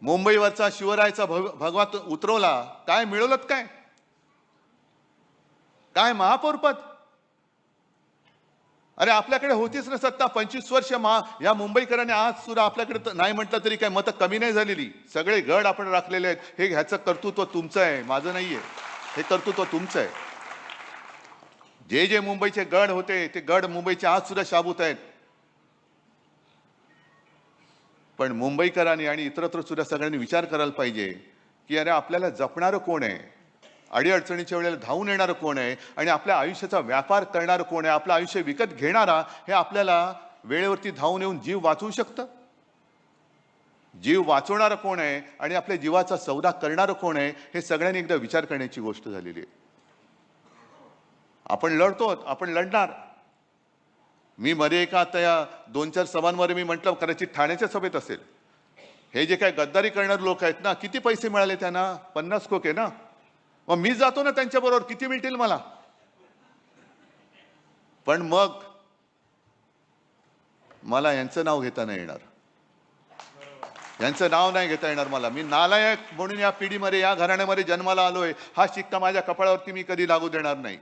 मुंबईवरचा शिवरायाचा भगवा उतरवला, काय मिळवलं काय? काय महापौर पद? अरे आपल्याकडे होतीच ना सत्ता 25 वर्ष या मुंबईकरांनी आज सुद्धा आपल्याकडे नाही म्हटलं तरी काय मतं कमी नाही झालेली. सगळे गड आपण राखलेले आहेत. हे ह्याचं कर्तृत्व तुमचं आहे, माझं नाहीये. हे कर्तृत्व तुमचं आहे. जे जे मुंबईचे गड होते ते गड मुंबईचे आज सुद्धा शाबूत आहेत. पण मुंबईकरांनी आणि इतरत्र सुद्धा सगळ्यांनी विचार करायला पाहिजे की अरे आपल्याला जपणारं कोण आहे, अडीअडचणीच्या वेळेला धावून येणारं कोण आहे आणि आपल्या आयुष्याचा व्यापार करणारं कोण आहे, आपलं आयुष्य विकत घेणारा हे आपल्याला वेळेवरती धावून येऊन जीव वाचवू शकतं. जीव वाचवणारं कोण आहे आणि आपल्या जीवाचा सौदा करणारं कोण आहे हे सगळ्यांनी एकदा विचार करण्याची गोष्ट झालेली आहे. आपण लढतो, आपण लढणार. मी मध्ये एका त्या 2-4 सभांमध्ये मी म्हटलं कदाचित ठाण्याच्या सभेत असेल, हे जे काय गद्दारी करणारे लोक आहेत ना, किती पैसे मिळाले त्यांना? 50 कोके ना. मग मी जातो ना त्यांच्याबरोबर, किती मिळतील मला? पण मग मला यांचं नाव घेता नाही येणार, यांचं नाव नाही घेता येणार मला. मी नालायक म्हणून या पिढीमध्ये या घराण्यामध्ये जन्माला आलोय, हा शिक्का माझ्या कपाळावरती मी कधी लागू देणार नाही.